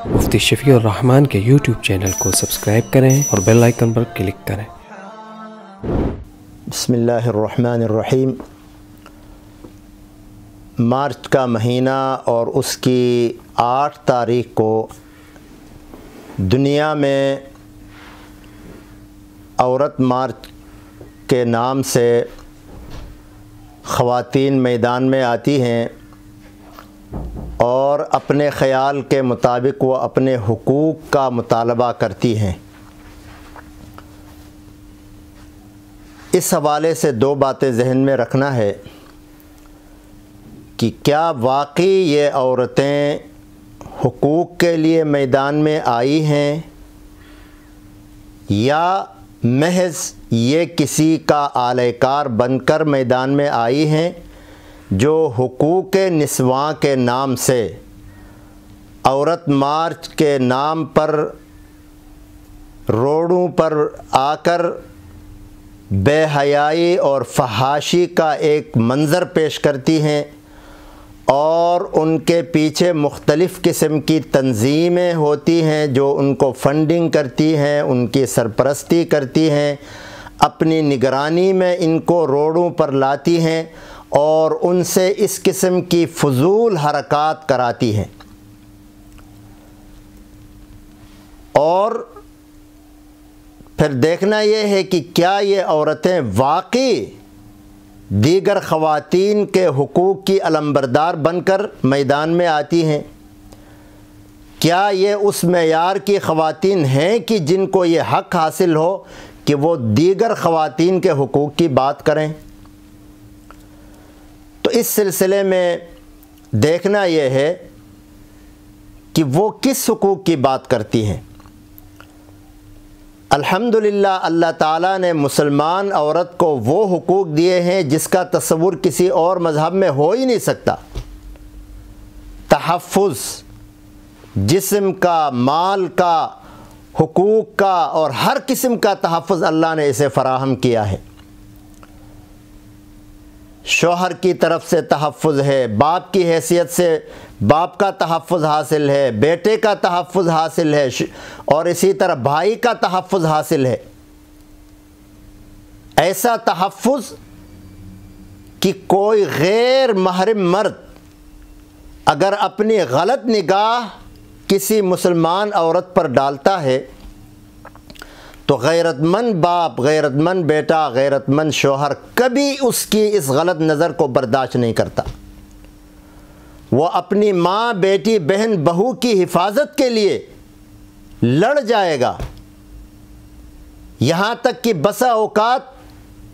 مفتی شفیع الرحمان کے YouTube channel کو subscribe کریں اور بیل آئیکن پر کلک کریں۔ بسم اللہ الرحمن الرحیم۔ مارچ کا مہینہ اور اس کی 8 تاریخ کو دنیا میں عورت مارچ کے نام سے خواتین میدان میں آتی ہیں اور اپنے خیال کے مطابق وہ اپنے حقوق کا مطالبہ کرتی ہیں۔ اس حوالے سے 2 باتیں ذہن میں رکھنا ہے کہ کیا واقعی یہ عورتیں حقوق کے لیے میدان میں آئی ہیں یا محض یہ کسی کا آلہ کار بن کر میدان میں آئی ہیں جو حقوق نسواں کے نام سے عورت مارچ کے نام پر روڈوں پر آ کر بے حیائی اور فحاشی کا ایک منظر پیش کرتی ہیں اور ان کے پیچھے مختلف قسم کی تنظیمیں ہوتی ہیں جو ان کو فنڈنگ کرتی ہیں، ان کی سرپرستی کرتی ہیں، اپنی نگرانی میں ان کو روڈوں پر لاتی ہیں اور ان سے اس قسم کی فضول حرکات کراتی ہیں۔ اور پھر دیکھنا یہ ہے کہ کیا یہ عورتیں واقعی دیگر خواتین کے حقوق کی علمبردار بن کر میدان میں آتی ہیں؟ کیا یہ اس معیار کی خواتین ہیں کہ جن کو یہ حق حاصل ہو کہ وہ دیگر خواتین کے حقوق کی بات کریں؟ تو اس سلسلے میں دیکھنا یہ ہے کہ وہ کس حقوق کی بات کرتی ہیں۔ الحمدللہ اللہ تعالیٰ نے مسلمان عورت کو وہ حقوق دیے ہیں جس کا تصور کسی اور مذہب میں ہو ہی نہیں سکتا۔ تحفظ، جسم کا، مال کا، حقوق کا اور ہر قسم کا تحفظ اللہ نے اسے فراہم کیا ہے۔ شوہر کی طرف سے تحفظ ہے، باپ کی حیثیت سے باپ کا تحفظ حاصل ہے، بیٹے کا تحفظ حاصل ہے اور اسی طرح بھائی کا تحفظ حاصل ہے۔ ایسا تحفظ کہ کوئی غیر محرم مرد اگر اپنی غلط نگاہ کسی مسلمان عورت پر ڈالتا ہے تو غیرت مند باپ، غیرت مند بیٹا، غیرت مند شوہر کبھی اس کی اس غلط نظر کو برداشت نہیں کرتا۔ وہ اپنی ماں، بیٹی، بہن، بہو کی حفاظت کے لیے لڑ جائے گا، یہاں تک کہ بسا اوقات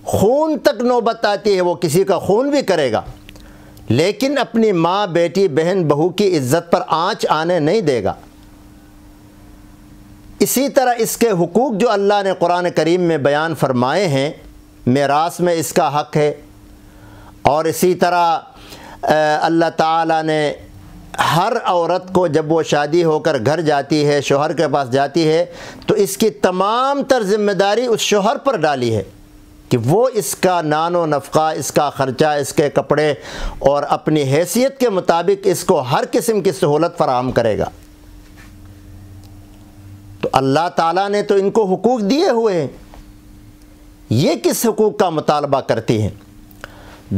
خون تک نوبت آتی ہے، وہ کسی کا خون بھی کرے گا لیکن اپنی ماں، بیٹی، بہن، بہو کی عزت پر آنچ آنے نہیں دے گا۔ اسی طرح اس کے حقوق جو اللہ نے قرآن کریم میں بیان فرمائے ہیں، میراث میں اس کا حق ہے، اور اسی طرح اللہ تعالیٰ نے ہر عورت کو جب وہ شادی ہو کر گھر جاتی ہے، شوہر کے پاس جاتی ہے، تو اس کی تمام تر ذمہ داری اس شوہر پر ڈالی ہے کہ وہ اس کا نان و نفقہ، اس کا خرچہ، اس کے کپڑے اور اپنی حیثیت کے مطابق اس کو ہر قسم کی سہولت فراہم کرے گا۔ تو اللہ تعالیٰ نے تو ان کو حقوق دیے ہوئے ہیں، یہ کس حقوق کا مطالبہ کرتی ہیں؟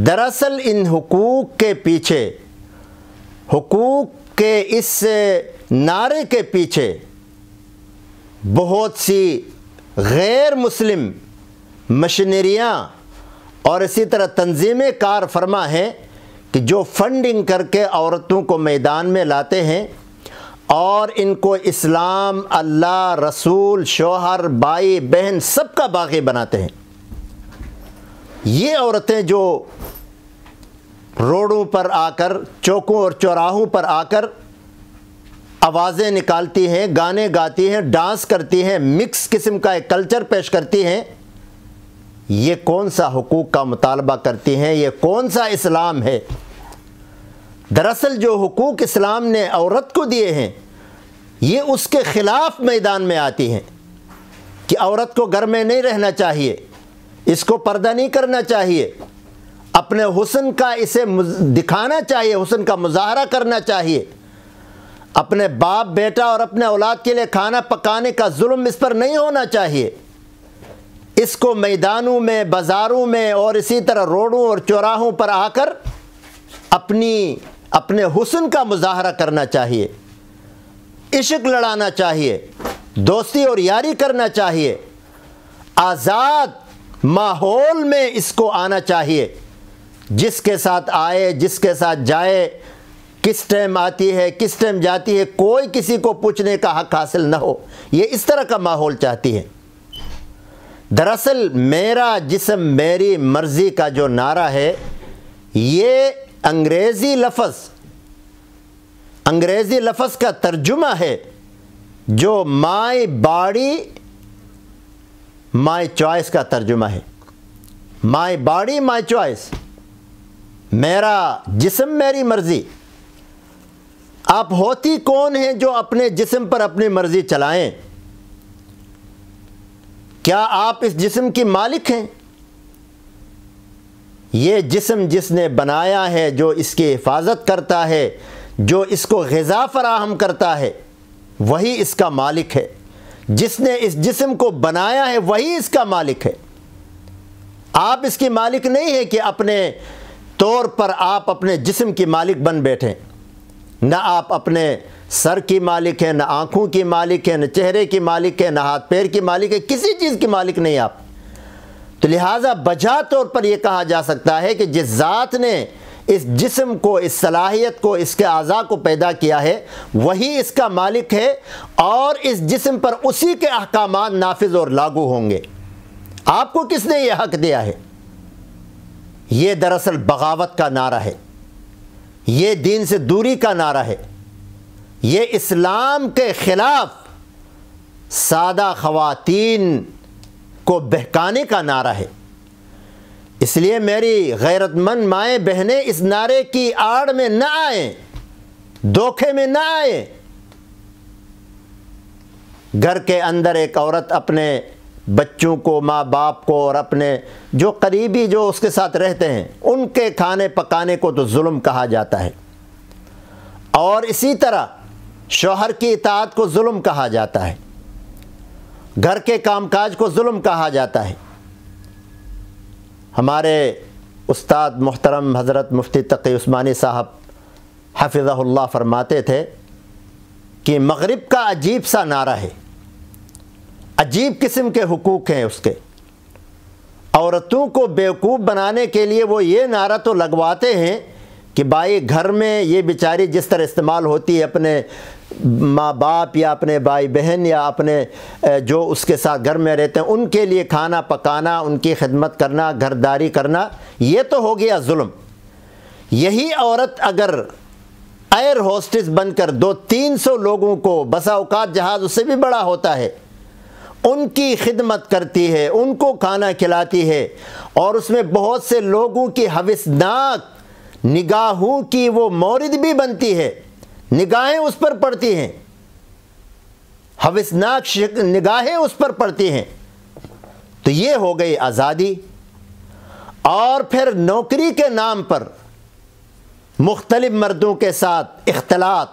دراصل ان حقوق کے پیچھے، حقوق کے اس نعرے کے پیچھے بہت سی غیر مسلم مشینریاں اور اسی طرح تنظیمیں کار فرما ہیں کہ جو فنڈنگ کر کے عورتوں کو میدان میں لاتے ہیں اور ان کو اسلام، اللہ، رسول، شوہر، بھائی، بہن سب کا باغی بناتے ہیں۔ یہ عورتیں جو روڈوں پر آ کر، چوکوں اور چوراہوں پر آ کر آوازیں نکالتی ہیں، گانے گاتی ہیں، ڈانس کرتی ہیں، مکس قسم کا ایک کلچر پیش کرتی ہیں، یہ کون سا حقوق کا مطالبہ کرتی ہیں؟ یہ کون سا اسلام ہے؟ دراصل جو حقوق اسلام نے عورت کو دیے ہیں یہ اس کے خلاف میدان میں آتی ہیں کہ عورت کو گھر میں نہیں رہنا چاہیے، اس کو پردہ نہیں کرنا چاہیے، اپنے حسن کا اسے دکھانا چاہیے، حسن کا مظاہرہ کرنا چاہیے۔ اپنے باپ بیٹا اور اپنے اولاد کے لیے کھانا پکانے کا ظلم اس پر نہیں ہونا چاہیے۔ اس کو میدانوں میں، بازاروں میں اور اسی طرح روڈوں اور چوراہوں پر آ کر اپنے حسن کا مظاہرہ کرنا چاہیے، عشق لڑانا چاہیے، دوستی اور یاری کرنا چاہیے، آزاد ماحول میں اس کو آنا چاہیے، جس کے ساتھ آئے، جس کے ساتھ جائے، کس ٹائم آتی ہے، کس ٹائم جاتی ہے، کوئی کسی کو پوچھنے کا حق حاصل نہ ہو۔ یہ اس طرح کا ماحول چاہتی ہے۔ دراصل میرا جسم میری مرضی کا جو نعرہ ہے، یہ انگریزی لفظ کا ترجمہ ہے جو مائی باڈی مائی چوائس کا ترجمہ ہے۔ مائی باڈی مائی چوائس، میرا جسم میری مرضی۔ آپ ہوتی کون ہیں جو اپنے جسم پر اپنی مرضی چلائیں؟ کیا آپ اس جسم کی مالک ہیں؟ یہ جسم جس نے بنایا ہے، جو اس کی حفاظت کرتا ہے، جو اس کو غذا فراہم کرتا ہے، وہی اس کا مالک ہے۔ جس نے اس جسم کو بنایا ہے وہی اس کا مالک ہے۔ آپ اس کی مالک نہیں ہے کہ اپنے طور پر آپ اپنے جسم کی مالک بن بیٹھیں۔ نہ آپ اپنے سر کی مالک ہیں، نہ آنکھوں کی مالک ہیں، نہ چہرے کی مالک ہے، نہ ہاتھ پیر کی مالک ہے، کسی چیز کی مالک نہیں آپ۔ تو لہٰذا بجا طور پر یہ کہا جا سکتا ہے کہ جس ذات نے اس جسم کو، اس صلاحیت کو، اس کے اعضاء کو پیدا کیا ہے، وہی اس کا مالک ہے، اور اس جسم پر اسی کے احکامات نافذ اور لاگو ہوں گے۔ آپ کو کس نے یہ حق دیا ہے؟ یہ دراصل بغاوت کا نعرہ ہے، یہ دین سے دوری کا نعرہ ہے، یہ اسلام کے خلاف سادہ خواتین کو بہکانے کا نعرہ ہے۔ اس لیے میری غیرت مند مائیں بہنیں اس نعرے کی آڑ میں نہ آئیں، دھوکے میں نہ آئیں۔ گھر کے اندر ایک عورت اپنے بچوں کو، ماں باپ کو اور اپنے جو قریبی جو اس کے ساتھ رہتے ہیں، ان کے کھانے پکانے کو تو ظلم کہا جاتا ہے، اور اسی طرح شوہر کی اطاعت کو ظلم کہا جاتا ہے، گھر کے کام کاج کو ظلم کہا جاتا ہے۔ ہمارے استاد محترم حضرت مفتی تقی عثمانی صاحب حفظہ اللہ فرماتے تھے کہ مغرب کا عجیب سا نعرہ ہے، عجیب قسم کے حقوق ہیں اس کے۔ عورتوں کو بیوقوف بنانے کے لیے وہ یہ نعرہ تو لگواتے ہیں کہ بھائی گھر میں یہ بیچاری جس طرح استعمال ہوتی ہے اپنے ماں باپ یا اپنے بھائی بہن یا اپنے جو اس کے ساتھ گھر میں رہتے ہیں، ان کے لیے کھانا پکانا، ان کی خدمت کرنا، گھرداری کرنا، یہ تو ہو گیا ظلم۔ یہی عورت اگر ایئر ہوسٹس بن کر 200-300 لوگوں کو، بسا اوقات جہاز اس سے بھی بڑا ہوتا ہے، ان کی خدمت کرتی ہے، ان کو کھانا کھلاتی ہے، اور اس میں بہت سے لوگوں کی ہوسناک نگاہوں کی وہ مورد بھی بنتی ہے، نگاہیں اس پر پڑتی ہیں، ہوسناک نگاہیں اس پر پڑتی ہیں، تو یہ ہو گئی آزادی۔ اور پھر نوکری کے نام پر مختلف مردوں کے ساتھ اختلاط،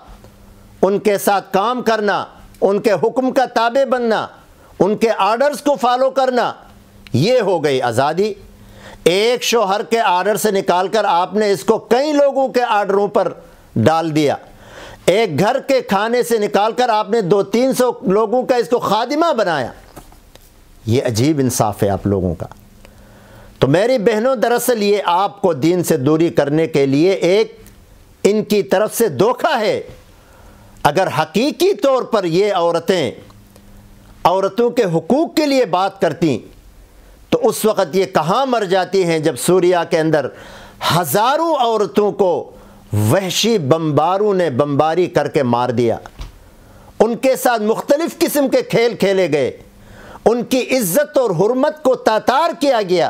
ان کے ساتھ کام کرنا، ان کے حکم کا تابع بننا، ان کے آرڈرز کو فالو کرنا، یہ ہو گئی آزادی۔ ایک شوہر کے آرڈر سے نکال کر آپ نے اس کو کئی لوگوں کے آرڈروں پر ڈال دیا، ایک گھر کے کھانے سے نکال کر آپ نے 200-300 لوگوں کا اس کو خادمہ بنایا۔ یہ عجیب انصاف ہے آپ لوگوں کا۔ تو میری بہنوں، دراصل یہ آپ کو دین سے دوری کرنے کے لیے ایک ان کی طرف سے دھوکہ ہے۔ اگر حقیقی طور پر یہ عورتیں عورتوں کے حقوق کے لیے بات کرتی تو اس وقت یہ کہاں مر جاتی ہیں جب سوریہ کے اندر ہزاروں عورتوں کو وحشی بمباروں نے بمباری کر کے مار دیا، ان کے ساتھ مختلف قسم کے کھیل کھیلے گئے، ان کی عزت اور حرمت کو تاتار کیا گیا،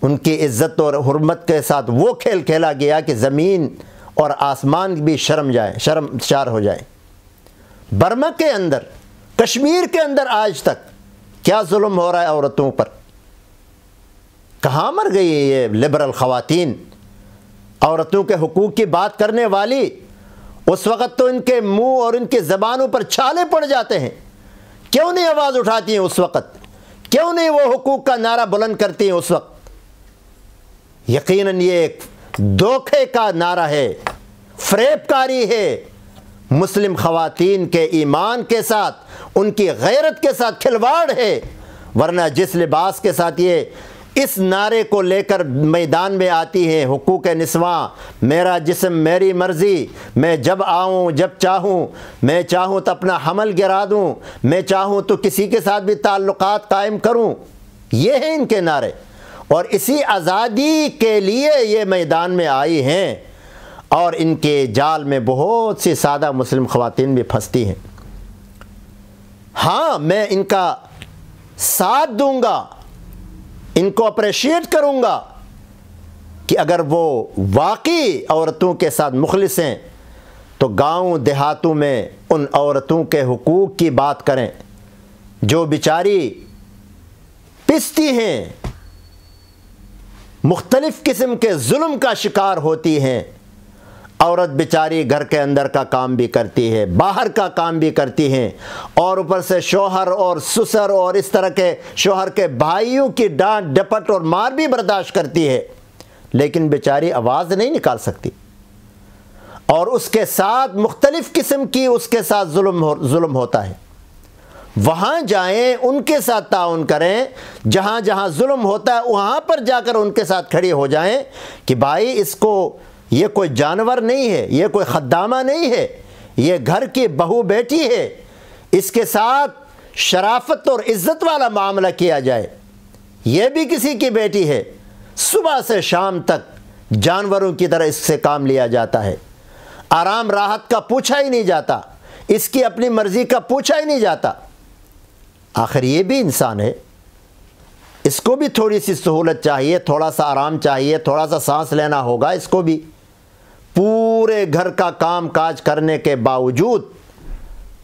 ان کی عزت اور حرمت کے ساتھ وہ کھیل کھیلا گیا کہ زمین اور آسمان بھی شرمسار ہو جائے۔ برما کے اندر، کشمیر کے اندر آج تک کیا ظلم ہو رہا ہے عورتوں پر، کہاں مر گئی یہ لبرل خواتین، عورتوں کے حقوق کی بات کرنے والی؟ اس وقت تو ان کے منہ اور ان کی زبانوں پر چھالے پڑ جاتے ہیں، کیوں نہیں آواز اٹھاتی ہیں اس وقت؟ کیوں نہیں وہ حقوق کا نعرہ بلند کرتی ہیں اس وقت؟ یقیناً یہ ایک دھوکے کا نعرہ ہے، فریب کاری ہے، مسلم خواتین کے ایمان کے ساتھ، ان کی غیرت کے ساتھ کھلواڑ ہے۔ ورنہ جس لباس کے ساتھ یہ اس نعرے کو لے کر میدان میں آتی ہیں، حقوق نسواں، میرا جسم میری مرضی، میں جب آؤں جب چاہوں، میں چاہوں تو اپنا حمل گرا دوں، میں چاہوں تو کسی کے ساتھ بھی تعلقات قائم کروں، یہ ہیں ان کے نعرے، اور اسی آزادی کے لیے یہ میدان میں آئی ہیں، اور ان کے جال میں بہت سی سادہ مسلم خواتین بھی پھنستی ہیں۔ ہاں، میں ان کا ساتھ دوں گا، ان کو اپریشیٹ کروں گا کہ اگر وہ واقعی عورتوں کے ساتھ مخلص ہیں تو گاؤں دیہاتوں میں ان عورتوں کے حقوق کی بات کریں جو بیچاری پستی ہیں، مختلف قسم کے ظلم کا شکار ہوتی ہیں۔ عورت بیچاری گھر کے اندر کا کام بھی کرتی ہے، باہر کا کام بھی کرتی ہیں، اور اوپر سے شوہر اور سسر اور اس طرح کے شوہر کے بھائیوں کی ڈانٹ ڈپٹ اور مار بھی برداشت کرتی ہے، لیکن بیچاری آواز نہیں نکال سکتی، اور اس کے ساتھ مختلف قسم کی اس کے ساتھ ظلم ہوتا ہے۔ وہاں جائیں، ان کے ساتھ تعاون کریں، جہاں جہاں ظلم ہوتا ہے وہاں پر جا کر ان کے ساتھ کھڑی ہو جائیں کہ بھائی اس کو، یہ کوئی جانور نہیں ہے، یہ کوئی خدامہ نہیں ہے، یہ گھر کی بہو بیٹی ہے، اس کے ساتھ شرافت اور عزت والا معاملہ کیا جائے، یہ بھی کسی کی بیٹی ہے، صبح سے شام تک جانوروں کی طرح اس سے کام لیا جاتا ہے، آرام راحت کا پوچھا ہی نہیں جاتا، اس کی اپنی مرضی کا پوچھا ہی نہیں جاتا۔ آخر یہ بھی انسان ہے، اس کو بھی تھوڑی سی سہولت چاہیے، تھوڑا سا آرام چاہیے، تھوڑا سا سانس لینا ہوگا اس کو بھی۔ پورے گھر کا کام کاج کرنے کے باوجود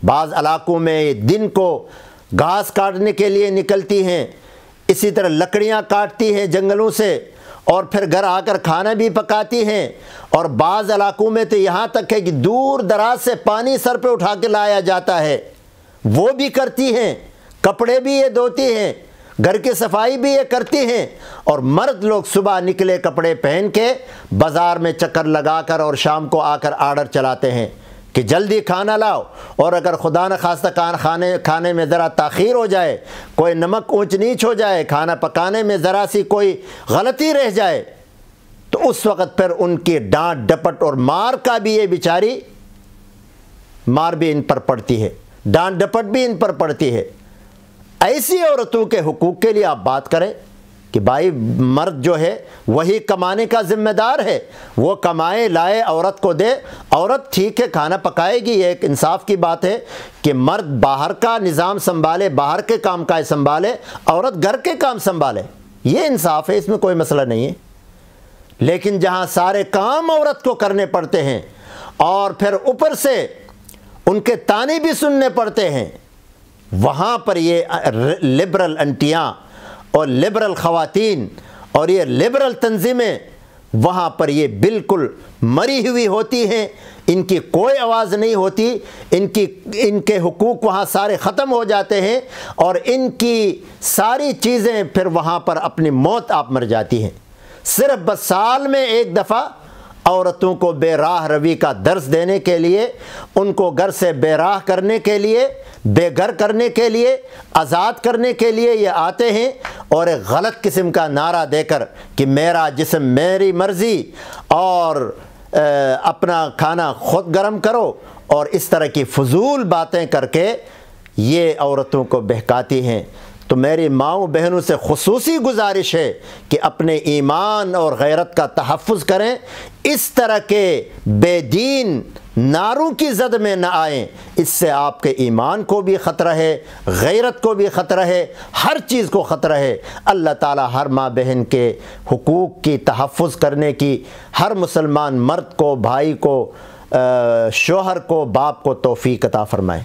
بعض علاقوں میں دن کو گھاس کاٹنے کے لیے نکلتی ہیں، اسی طرح لکڑیاں کاٹتی ہیں جنگلوں سے، اور پھر گھر آ کر کھانا بھی پکاتی ہیں، اور بعض علاقوں میں تو یہاں تک ہے کہ دور دراز سے پانی سر پہ اٹھا کے لایا جاتا ہے، وہ بھی کرتی ہیں، کپڑے بھی یہ دھوتی ہیں، گھر کی صفائی بھی یہ کرتی ہیں، اور مرد لوگ صبح نکلے کپڑے پہن کے بازار میں چکر لگا کر اور شام کو آ کر آرڈر چلاتے ہیں کہ جلدی کھانا لاؤ، اور اگر خدا نخواستہ کھانے میں ذرا تاخیر ہو جائے، کوئی نمک اونچ نیچ ہو جائے، کھانا پکانے میں ذرا سی کوئی غلطی رہ جائے، تو اس وقت پھر ان کی ڈانٹ ڈپٹ اور مار کا بھی یہ بیچاری، مار بھی ان پر پڑتی ہے، ڈانٹ ڈپٹ بھی ان پر پڑتی ہے۔ ایسی عورتوں کے حقوق کے لیے آپ بات کریں کہ بھائی مرد جو ہے وہی کمانے کا ذمہ دار ہے، وہ کمائے لائے عورت کو دے، عورت ٹھیک ہے کھانا پکائے گی، یہ ایک انصاف کی بات ہے کہ مرد باہر کا نظام سنبھالے، باہر کے کام کاج سنبھالے، عورت گھر کے کام سنبھالے، یہ انصاف ہے، اس میں کوئی مسئلہ نہیں ہے۔ لیکن جہاں سارے کام عورت کو کرنے پڑتے ہیں اور پھر اوپر سے ان کے طعنے بھی سننے پڑتے ہیں، وہاں پر یہ لبرل انٹیاں اور لبرل خواتین اور یہ لبرل تنظیمیں وہاں پر یہ بالکل مری ہوئی ہوتی ہیں، ان کی کوئی آواز نہیں ہوتی، ان کے حقوق وہاں سارے ختم ہو جاتے ہیں، اور ان کی ساری چیزیں پھر وہاں پر اپنی موت آپ مر جاتی ہیں۔ صرف بس سال میں ایک دفعہ عورتوں کو بے راہ روی کا درس دینے کے لیے، ان کو گھر سے بے راہ کرنے کے لیے، بے گھر کرنے کے لیے، آزاد کرنے کے لیے یہ آتے ہیں، اور ایک غلط قسم کا نعرہ دے کر کہ میرا جسم میری مرضی، اور اپنا کھانا خود گرم کرو، اور اس طرح کی فضول باتیں کر کے یہ عورتوں کو بہکاتی ہیں۔ تو میری ماؤں بہنوں سے خصوصی گزارش ہے کہ اپنے ایمان اور غیرت کا تحفظ کریں، اس طرح کے بے دین نعروں کی زد میں نہ آئیں، اس سے آپ کے ایمان کو بھی خطرہ ہے، غیرت کو بھی خطرہ ہے، ہر چیز کو خطرہ ہے۔ اللہ تعالی ہر ماں بہن کے حقوق کی تحفظ کرنے کی ہر مسلمان مرد کو، بھائی کو، شوہر کو، باپ کو توفیق عطا فرمائے۔